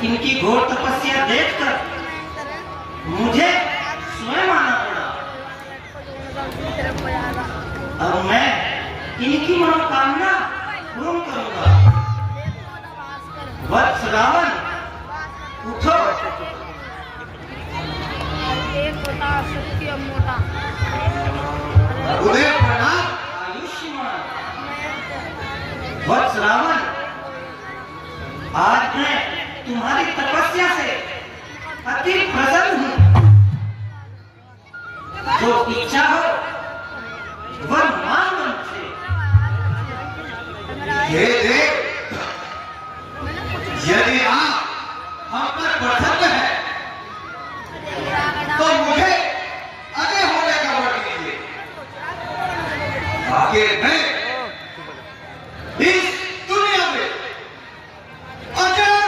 इनकी घोर तपस्या देखकर मुझे स्वयं आना पड़ा। अब मैं इनकी मनोकामना पूर्ण करूंगा। वत्स रावण, उठो। उदय प्रणाम। आयुष्मान। वत्स रावण, आज मैं तुम्हारी तपस्या से अति प्रसन्न हूँ। जो इच्छा हो वह मांग मुझसे। हे देव, यदि आप हम पर प्रसन्न है तो मुझे अजय होने का वर दीजिए। आखिर मैं इस दुनिया में अजर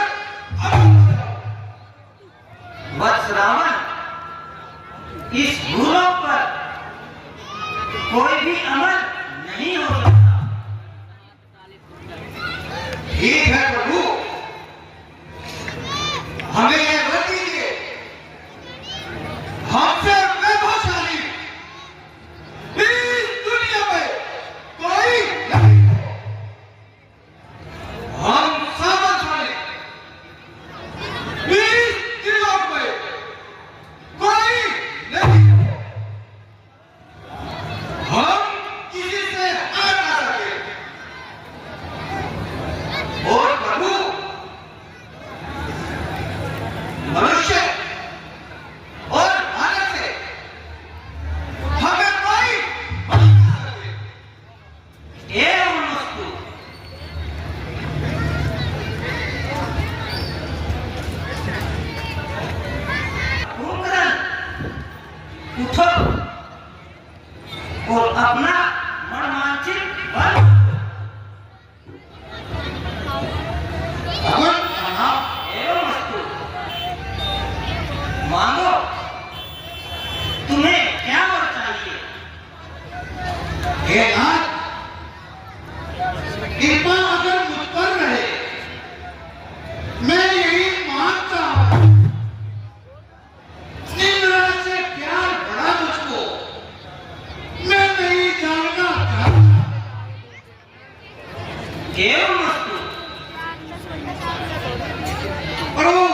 वत्स रावण, इस भूलोक पर कोई भी अमर नहीं हो सकता। ठीक है प्रभु, हमें यह वर दीजिए। हमसे वैभवशाली इस दुनिया में कोई नहीं हो। हम सामर्थ्यशाली इस त्रिलोक में कोई नहीं हो। हम किसी से हार ना सके। और प्रभु, मनुष्य और मानव से हमें कोई हार ना सके। एवं वस्तु। कुंभकर्ण, उठो और अपना मनवांछित वर एवं वस्तु मांगो। तुम्हें क्या वर चाहिए? हे नाथ, कृपा अगर मुझ पर रहे, मैं यही मांगता हूं। इंद्र से प्यार बड़ा मुझको, मैं नहीं जानना चाहता। एवं वस्तु। प्रभु,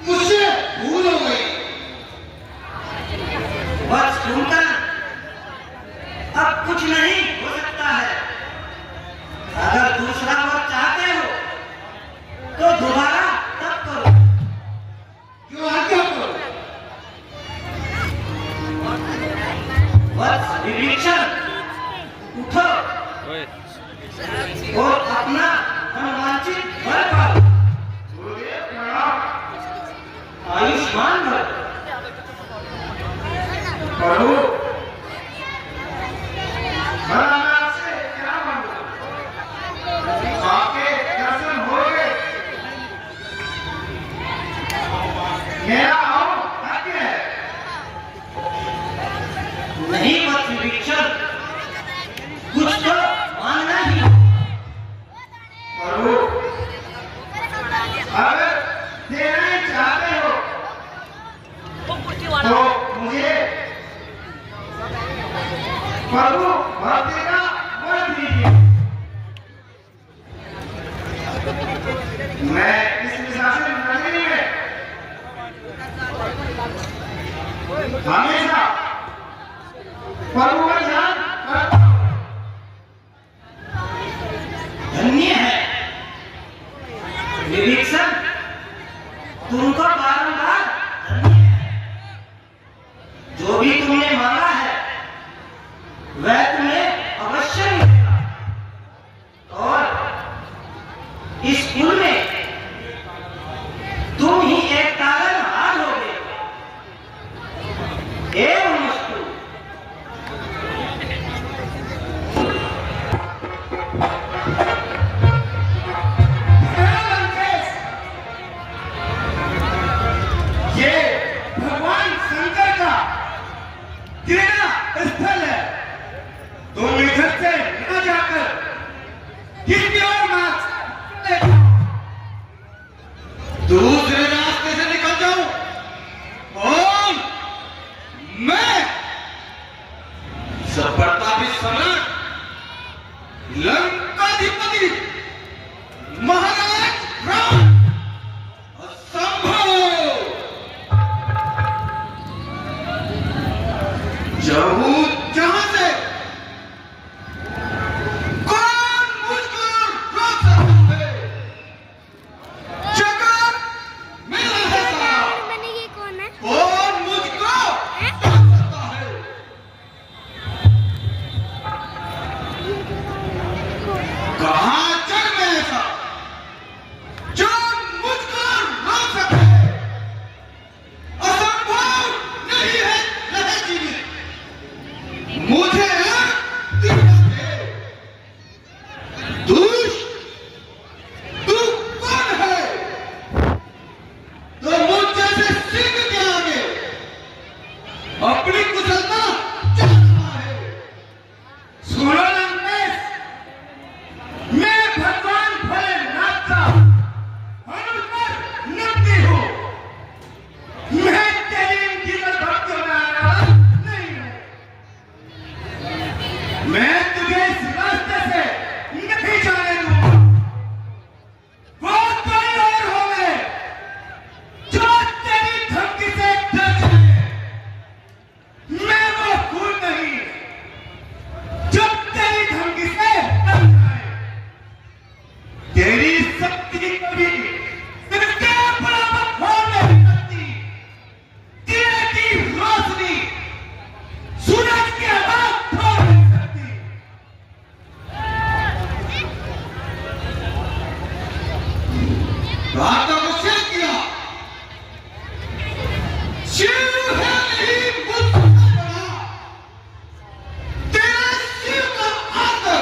मुझसे भूल हो गई। वत्स कुंभकर्ण, अब कुछ नहीं हो सकता है। अगर दूसरा वर चाहते हो तो दोबारा तब करो। जो आज्ञा करो। वत्स विभीषण, उठो और अपना मनवांछित वर पाओ। आयुष्मान भव। प्रभु, मैं आपसे क्या मांगू? आपके दर्शन हो गए। मेरा और भाग्य है। नहीं वत्स विभीषण, कुछ तो मांगना ही। प्रभु, अगर देना ही चाहते हो तो मुझे प्रभु भक्ति का वर दीजिए। मैं इस विशासन नगरी में हमेशा प्रभु का ध्यान करता हूं। धन्य है विभीषण, तुमको बारंबार धन्य है। जो भी तुमने मांगा है वह तुम्हें अवश्य मिलेगा। और इस कुल में तुम ही एक तारनहार होगे। एवं वस्तु। ये भगवान शंकर का क्रीड़ा स्थल है। तुम इधर से न जाकर किसी और मार्ग से दूसरे रास्ते से निकल जाऊं और मैं प्रतापी सम्राट लंकाधिपति महाराज राम असंभव जाऊं जहां से कौन मुझको रोक सकता है? जगत मेरा है सारा, मैंने ये कौन है? कौन मुझको रोक सकता है? कहां जग में ऐसा जो मुझको रोक सके? असंभव नहीं है रहे जीवित। मुझे दुष्ट तू कौन है? तो मुझ जैसे सिंह के आगे अपनी कुशलता चलता है। सुनो लंकेश, मैं भगवान भोलेनाथ का हनुमान नंदी हूँ। मैं तेरी इन जीवन भक्तों में आने वाला नहीं हूँ। मैं तुझे इस रास्ते से नहीं जाने दूंगा। वो कोई और होंगे जो तेरी धमकी से डर जाए। मैं वो खून नहीं जो तेरी धमकी से डर जाए। तेरी शक्ति कभी इसके बराबर हो नहीं सकती। तेरी रोशनी सूरज के आवाज हो नहीं सकती। बात को शेयर किया। शिव है नहीं मुझसे बड़ा। तेरे शिव का आदर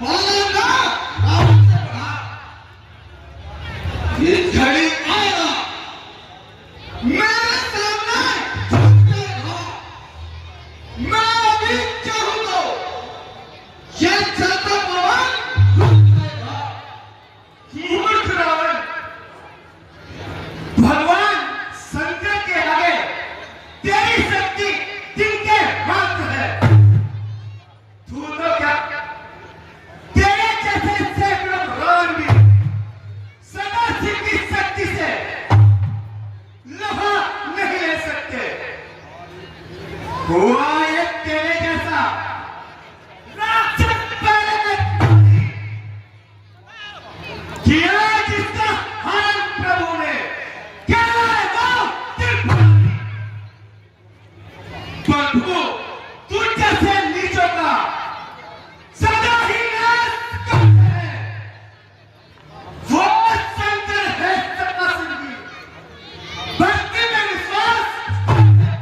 पालना रावण से बड़ा। ये घड़ी आएगा मेरे सामने झुकेगा। मैं अभी चाहूं तो ये चलता पवन रुक जाएगा। मूर्ख रावण, भगवान शंकर के आगे तेरी शक्ति जिनके हाथ है। तू तो क्या तेरे जैसे सैकड़ों रावण भी सदाशिव की शक्ति से लोहा नहीं ले सकते। हुआ ये तेरे जैसा राक्षस पहले में किया जिसका हरण प्रभु ने, क्या है वो त्रिपुरारी। प्रभु तू जैसे नीचों का सदा ही नाश करते हैं। वो शंकर है सदा सिंह, भक्ति में विश्वास करते हैं।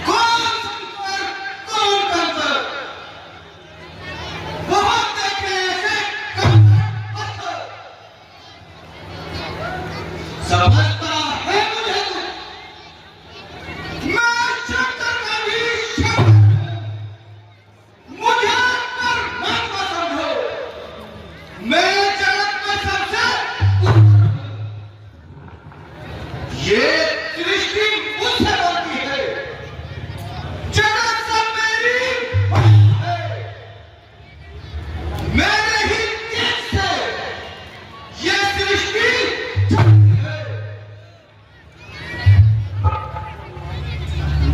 कौन शंकर कौन कंकर? बहुत देखे ऐसे कंकर समझता है मुझे तू। मैं शंकर का भी शंकर हूं। मुझे पर मन को समझो। मैं जगत में सबसे ऊपर हूं। ये सृष्टि मुझसे बनती है। जगत सब मेरी माया है। मेरे ही तेज से ये सृष्टि चलती है।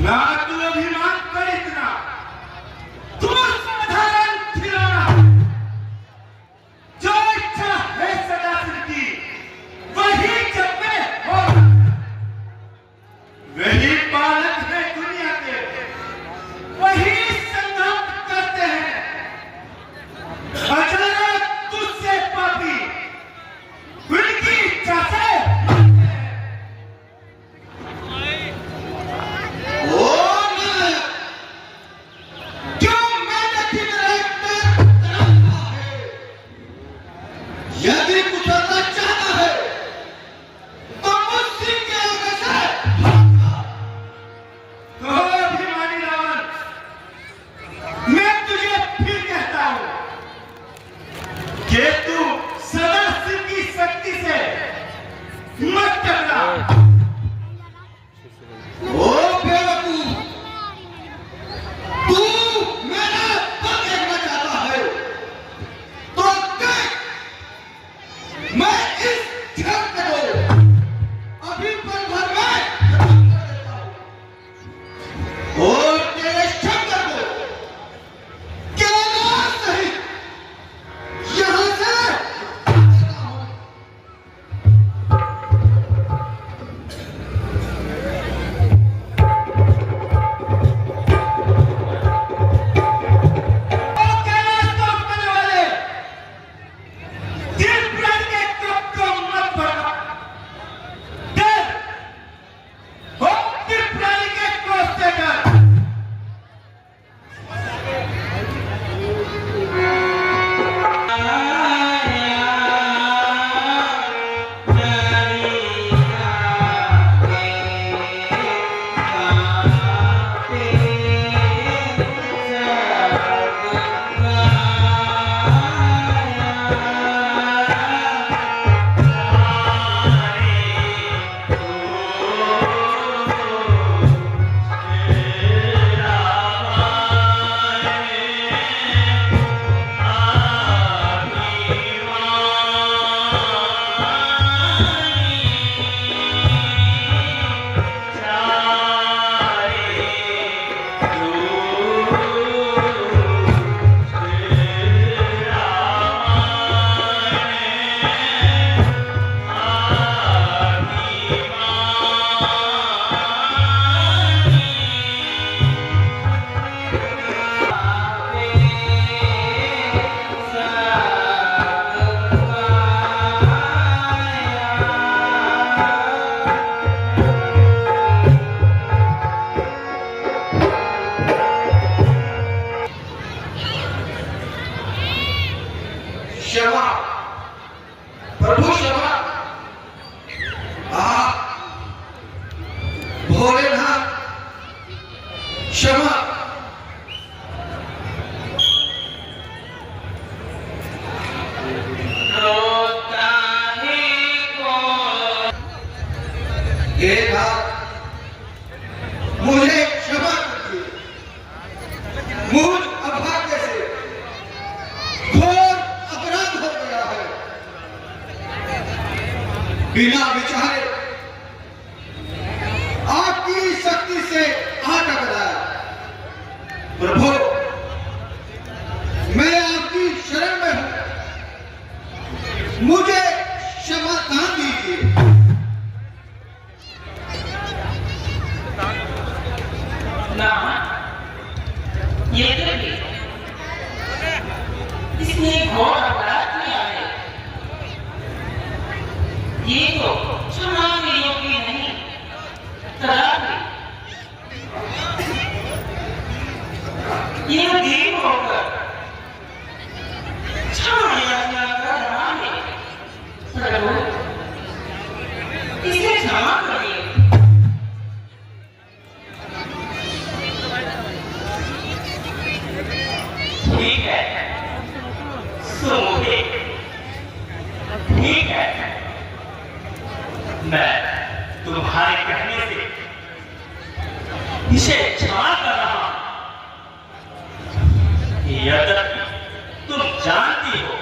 ना तू अभिमान कर इतना, तू साधारण खिलौना। जो इच्छा है सदाशिव की वही जग में होगा। वही पालक है दुनिया के, वही संग्राम करते हैं। अचानक तुझसे पापी उनकी इच्छा से क्षमा। हे नाथ, मुझे क्षमा कीजिए। मुझ अभाग्य से घोर अपराध हो गया है। बिना विचारे आपकी शक्ति से आ टकराया। प्रभु, मैं आपकी शरण में हूं, मुझे क्षमा दान दीजिए। ना, ये इसने घोर अपराध किया है। ये तो क्षमा के योग्य नहीं, यह देव होकर क्षमा याचना कर रहा है। प्रभु, इसे क्षमा करिए। ठीक है, सुनो, ठीक है, मैं तुम्हारे कहने से इसे क्षमा कर रहा हूं। यद्यपि तुम जानती हो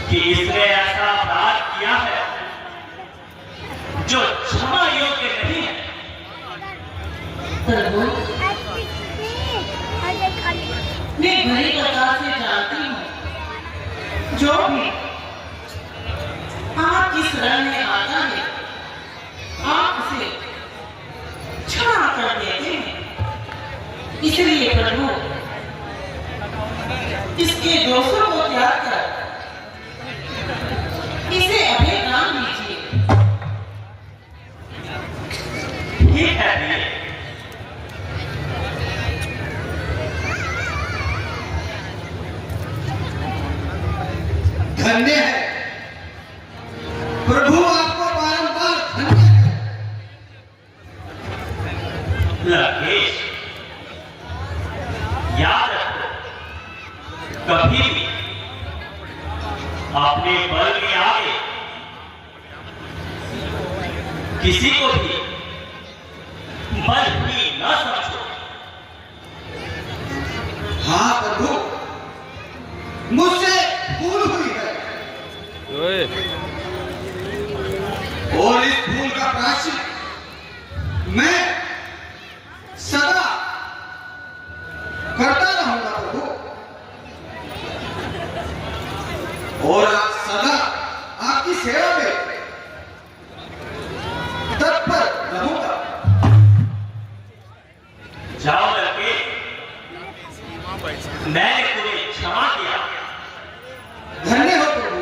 कि इसने ऐसा अपराध किया है जो क्षमा योग्य नहीं है। प्रभु, मैं भली प्रकार से जानती हूँ, जो भी आपकी शरण में आता है, आप उसे क्षमा कर देते हैं। इसलिए प्रभु, इसके दोषों को त्याग कर इसे अभय दान दीजिए। ठीक है, धन्य है प्रभु, आपको बारंबार धन्य है। लकेश, याद रखो, कभी भी अपने बल में आगे किसी को भी बल ही न समझो। हाँ प्रभु, मुझसे भूल हुई है और इस भूल का प्रायश्चित मैं सदा करता रहूंगा प्रभु, और सदा आपकी सेवा में तत्पर रहूंगा। जाओ लड़के, मैंने तुम्हें क्षमा किया। धन्य हो प्रभु।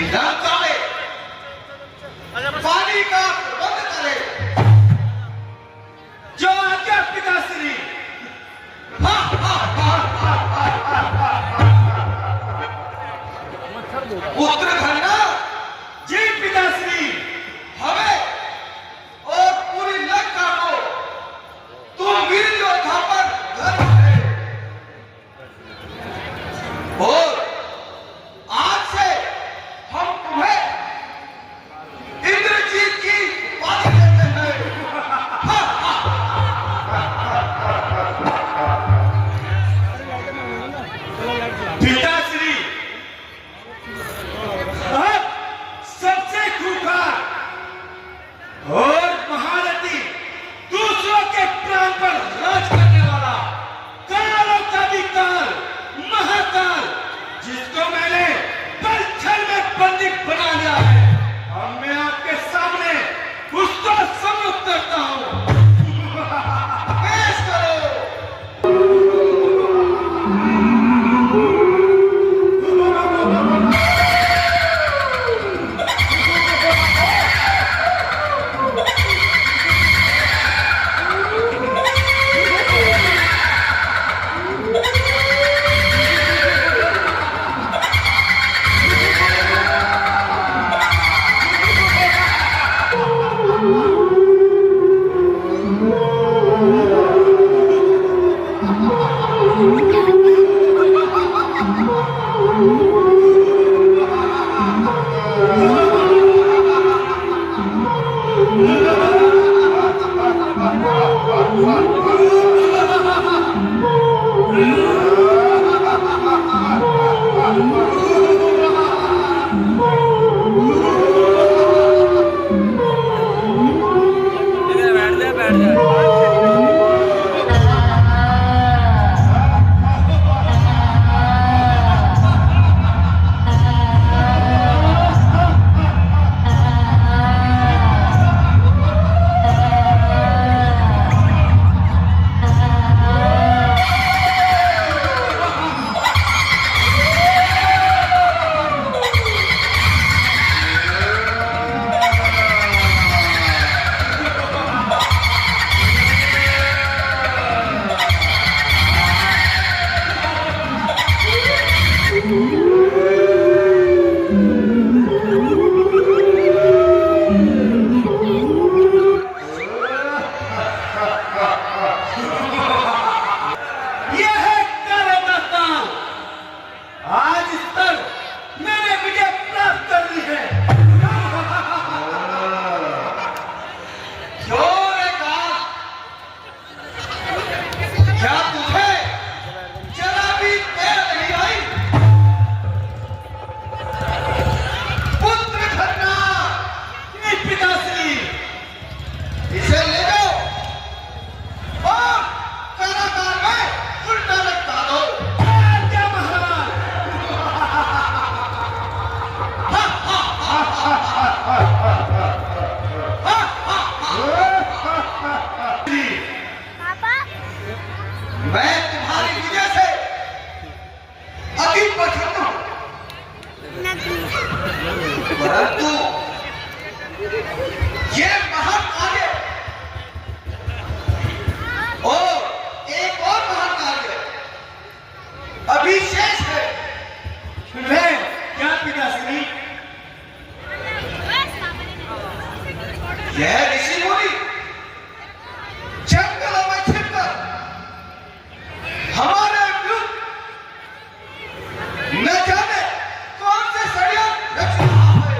लंका में पानी का प्रबंध करे। जो आज्ञा पिताश्री। उत्तराखंड जी पिताश्री। हमें और पूरी लंका को तुम वीर योद्धा पर गर्व है। और आज से हम तुम्हें इंद्रजीत की उपाधि देते हैं। पिताश्री, अब सबसे खूंखार और महारथी, दूसरों के प्राण पर राज करने वाला, कालों का भी काल, महाकाल, जिसको मैंने पलछल में बंदी बना लिया है, अब मैं आपके सामने उसको सम्मुख करता हूं। पेश करो। मैं तुम्हारी वजह से अति प्रसन्न हूं, परंतु ये महान कार्य और एक और महान कार्य अभी शेष है। है क्या पिताश्री? यह ऋषि मुनि जंगलों में छिपकर हमारे विरुद्ध न जाने कौन से षड्यंत्र रच रहा है।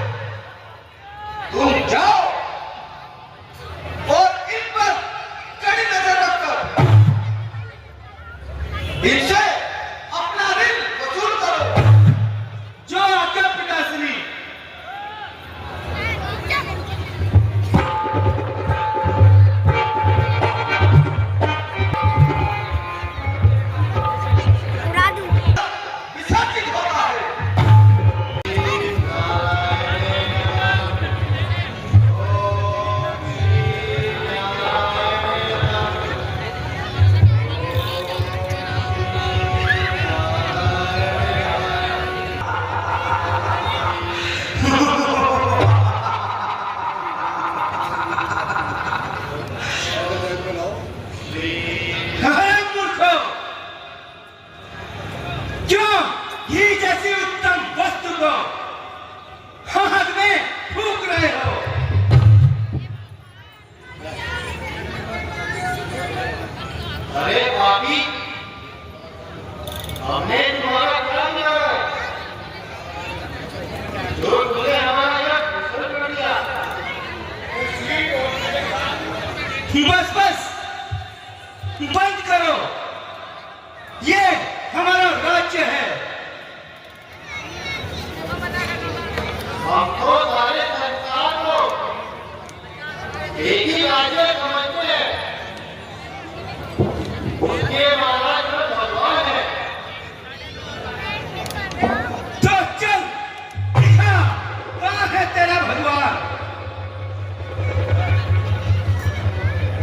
हम तो सारे संसार को एक ही राज्य समझते हैं। उसके महाराज जो भगवान है। तो चल दिखा, कहाँ है तेरा भगवान?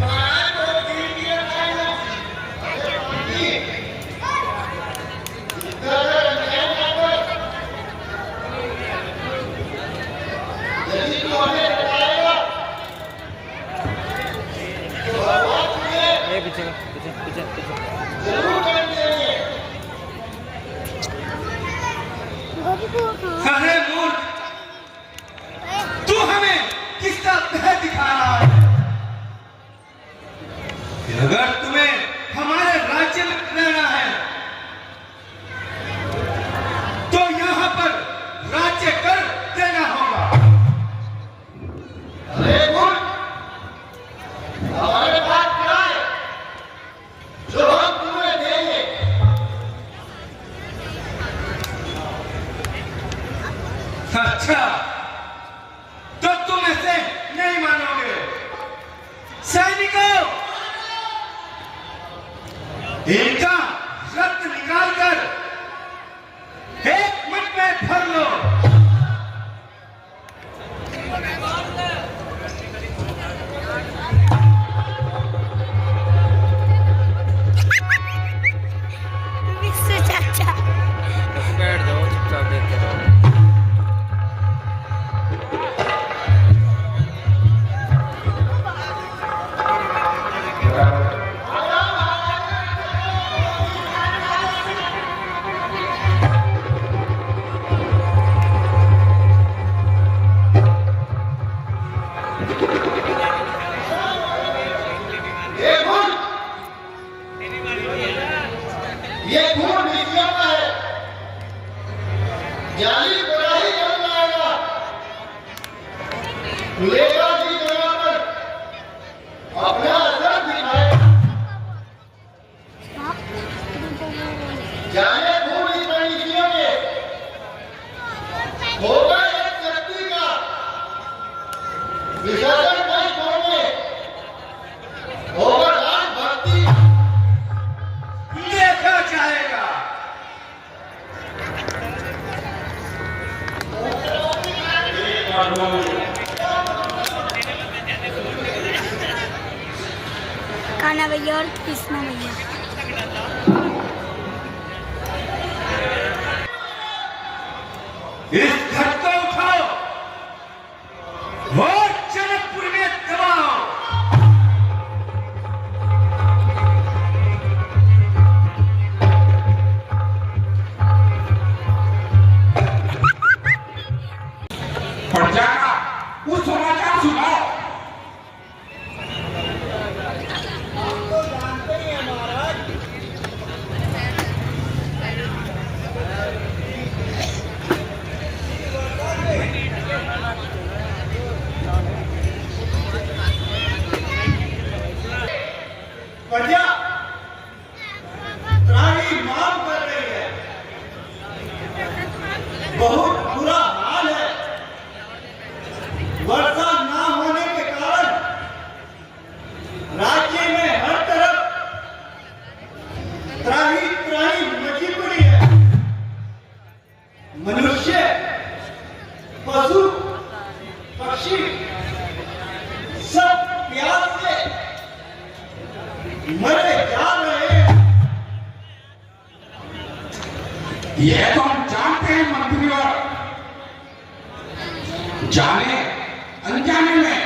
महाराज को गिर दिया जाएगा। यदि तू हमें बताएगा तो भगवान तुझे पीछे जरूर कर देंगे। अरे मूर्ख, तू हमें किसका भय दिखा रहा है? अगर तुम्हें हमारे राज्य में रहना है तो यहाँ पर राज्य कर देना होगा। अरे मूर्ख, हमारे पास क्या है जो हम तुम्हें देंगे? अच्छा, तो तुम ऐसे नहीं मानोगे। सैनिकों, इनका रक्त निकालकर एक मिनट में भर लो। विश्व चाचा बैठ जाओ, चुपचाप देखते रहो। ये खून विषयों का है। जाली बुरा ही जल जाएगा। लेगा भी जगह पर अपना असर दिखाएगा। जाने खून इस मनुष्यों के होगा एक शक्ति का विसर्जन नहीं छोड़े। होगा राज भक्ति। देखा जाएगा। कान्हा भैया और कृष्णा भैया। इस घर को उठाओ, वो जनकपुर में दबाओ। प्रजा का वो समाचार सुनाओ। प्रजा त्राही मांग कर रही है। बहुत बुरा हाल है। वर्षा ना होने के कारण राज्य में हर तरफ त्राही त्राही मची पड़ी है। मनुष्य, पशु, पक्षी सब प्यास से मरे जा रहे हैं। यह तो हम जानते हैं मंत्री, और जाने अनजाने में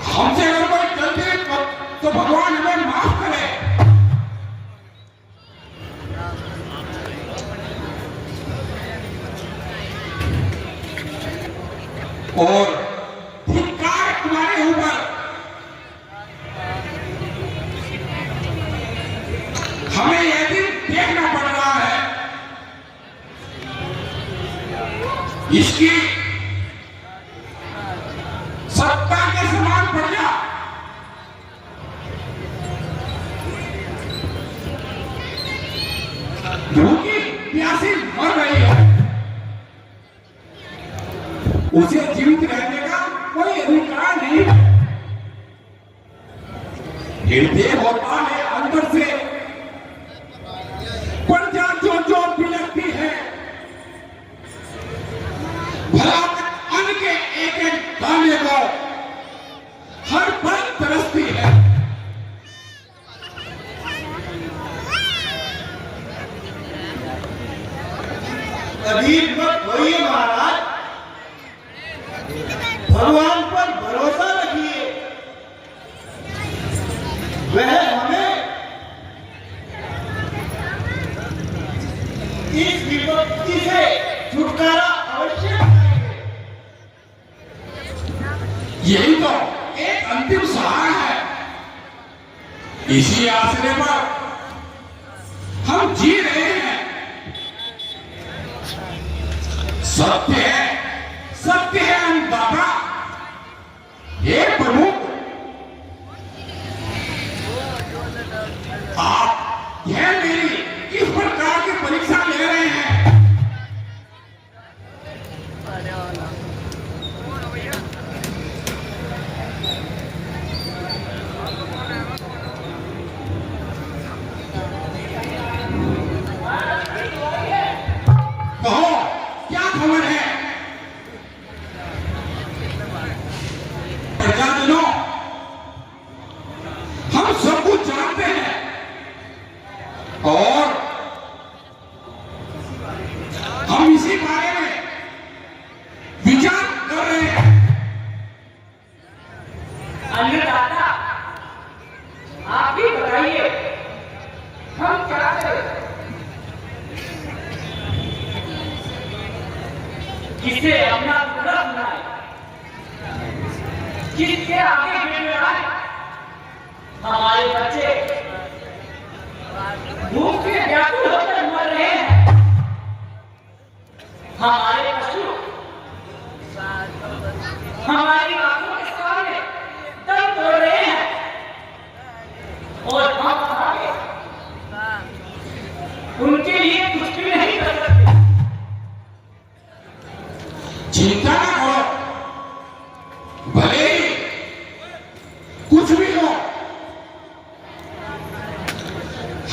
हमसे अगर कोई गलती तो भगवान हमें माफ करे। और धिक्कार तुम्हारे ऊपर। हमें यह भी देखना पड़ रहा है इसकी सत्ता के समान प्रजा भूखी प्यासी मर रही उसे जीवित रहने का कोई अधिकार नहीं है। हृदय होता है अंदर से, प्रजा जो जो बिलखती है, भला अन्न के एक एक दाने को हर पल तरसती है। अधीर मत होइए महाराज, भगवान पर भरोसा रखिए, वह हमें इस विपत्ति से छुटकारा अवश्य दिलाएंगे। यही तो एक अंतिम सहारा है। इसी आसरे पर हम जी रहे हैं। सत्य है अन्नदाता। हे प्रभु, आप यह मेरी किस प्रकार की परीक्षा ले रहे हैं? कहो, क्या खबर है? प्रजाजनों, हम सब कुछ जानते हैं और हम इसी बारे में विचार कर रहे हैं। अन्नदाता, आप भी बताइए, हम क्या करें? किसे अपना पूरा सुनाए, किसके आगे गिड़गिड़ाए? हमारे बच्चे भूख से व्याकुल होकर मर रहे हैं, हमारे पशु हमारी आंखों के सामने दम तोड़ रहे हैं, और हम आगे उनके लिए कुछ भी नहीं कर सकते। चिंता न करो, भले ही कुछ भी हो,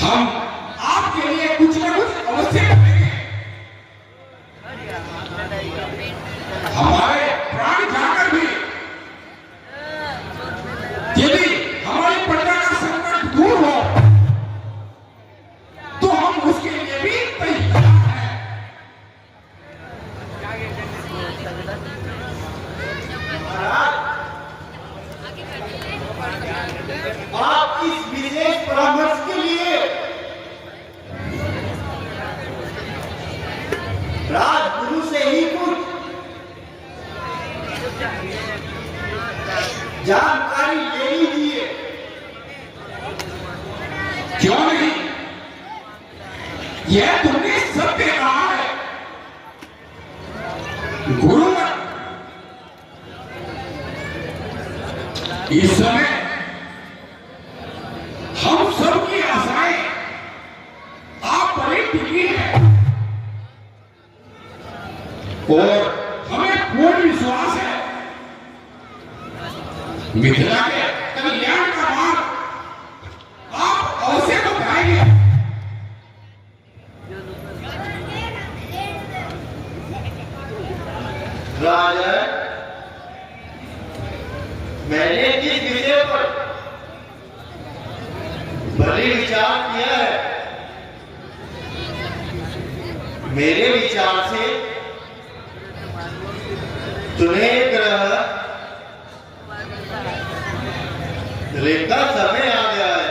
हम आपके लिए कुछ न कुछ अवश्य करेंगे। हमारे प्राण जाकर भी यदि हमारी प्रजा का संकट दूर हो तो हम उसके लिए भी तैयार हैं। आप इस विशेष परामर्श के लिए राजगुरु से ही कुछ जानकारी ले लीजिए। क्यों नहीं? यह तुमने सत्य कहा है गुरुवर। इस समय हम सबकी आशाएं आप पर ही टिकी है और हमें पूर्ण विश्वास है मिथिला के कल्याण का मार्ग आप अवश्य बताएंगे। राजन, मैंने जिस विषय पर भली विचार किया है, मेरे विचार से तुम्हें ग्रह रेखा समय आ गया है।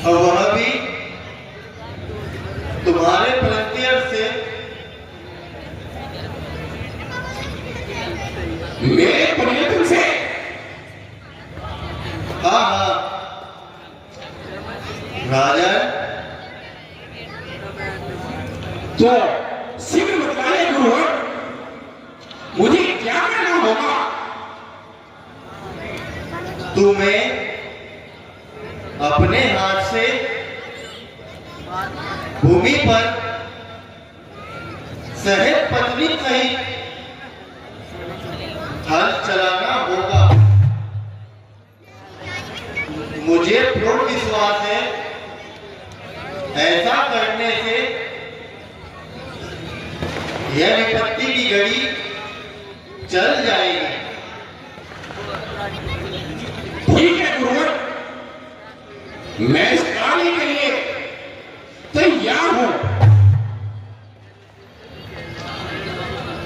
और वह भी तुम्हारे प्रत्यय से मेरे प्रयत्न से। हाँ हाँ राजन, तो शीघ्र बताइए गुरुवर, मुझे क्या करना होगा? तुम्हें अपने हाथ से भूमि पर सहित पत्नी सहित हल चलाना होगा। मुझे पूर्ण विश्वास है ऐसा करने से यह विपत्ति की घड़ी चल जाएगी। ठीक है गुरुवर, मैं इस कार्य के लिए तैयार हूं।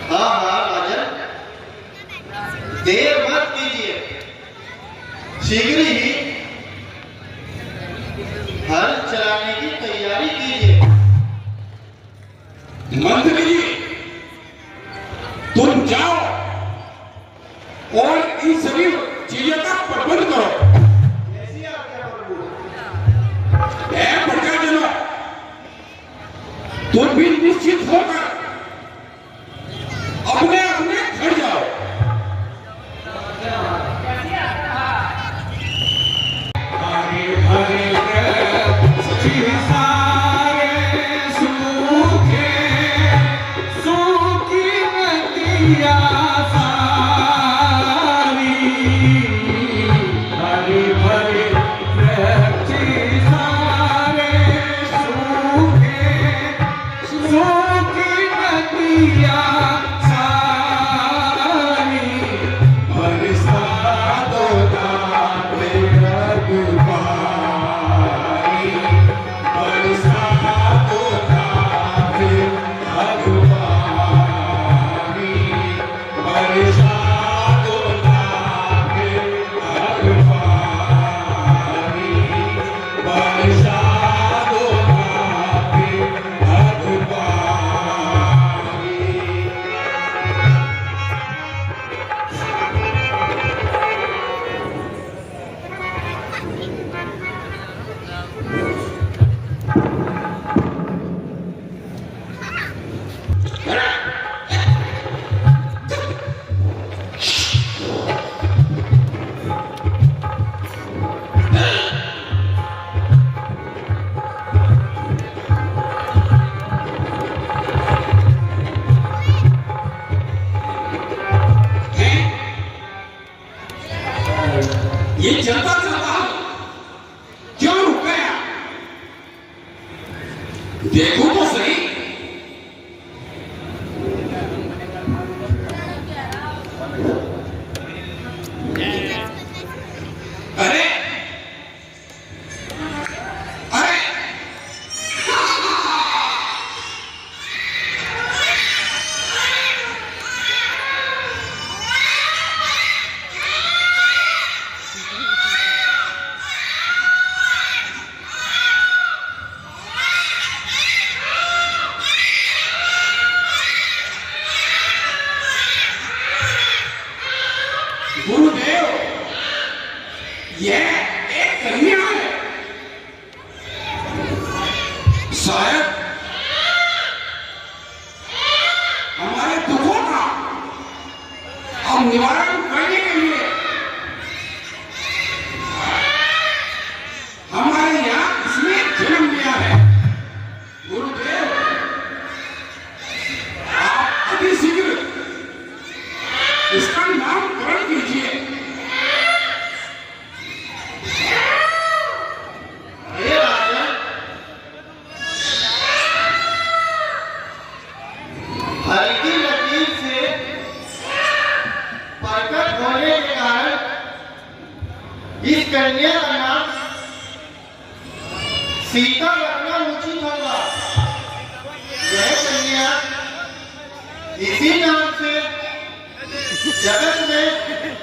हाँ राजन, देर मत कीजिए, शीघ्र ही हल चलाने की तैयारी कीजिए। मंत्री जी, तुम जाओ और इन सभी चीजों का प्रबंध करो। जैसी आज्ञा प्रभु। प्रजाजनों, तुम भी निश्चित होकर अपने अपने घर जाओ। हरे हरे ये चलता चलता क्यों रुक गया? देखो तो सही। अरे अरे गुरुदेव, यह एक कन्या है। शायद हमारे दुखों का हम निवारण करने के लिए हमारे यहाँ इसने जन्म लिया है। गुरुदेव, आप अति शीघ्र इसका नामकरण कीजिए। हे राजन, हल्की लकीर से प्रकट होने के कारण इस कन्या का नाम सीता रखना उचित होगा। यह कन्या इसी नाम से जगत में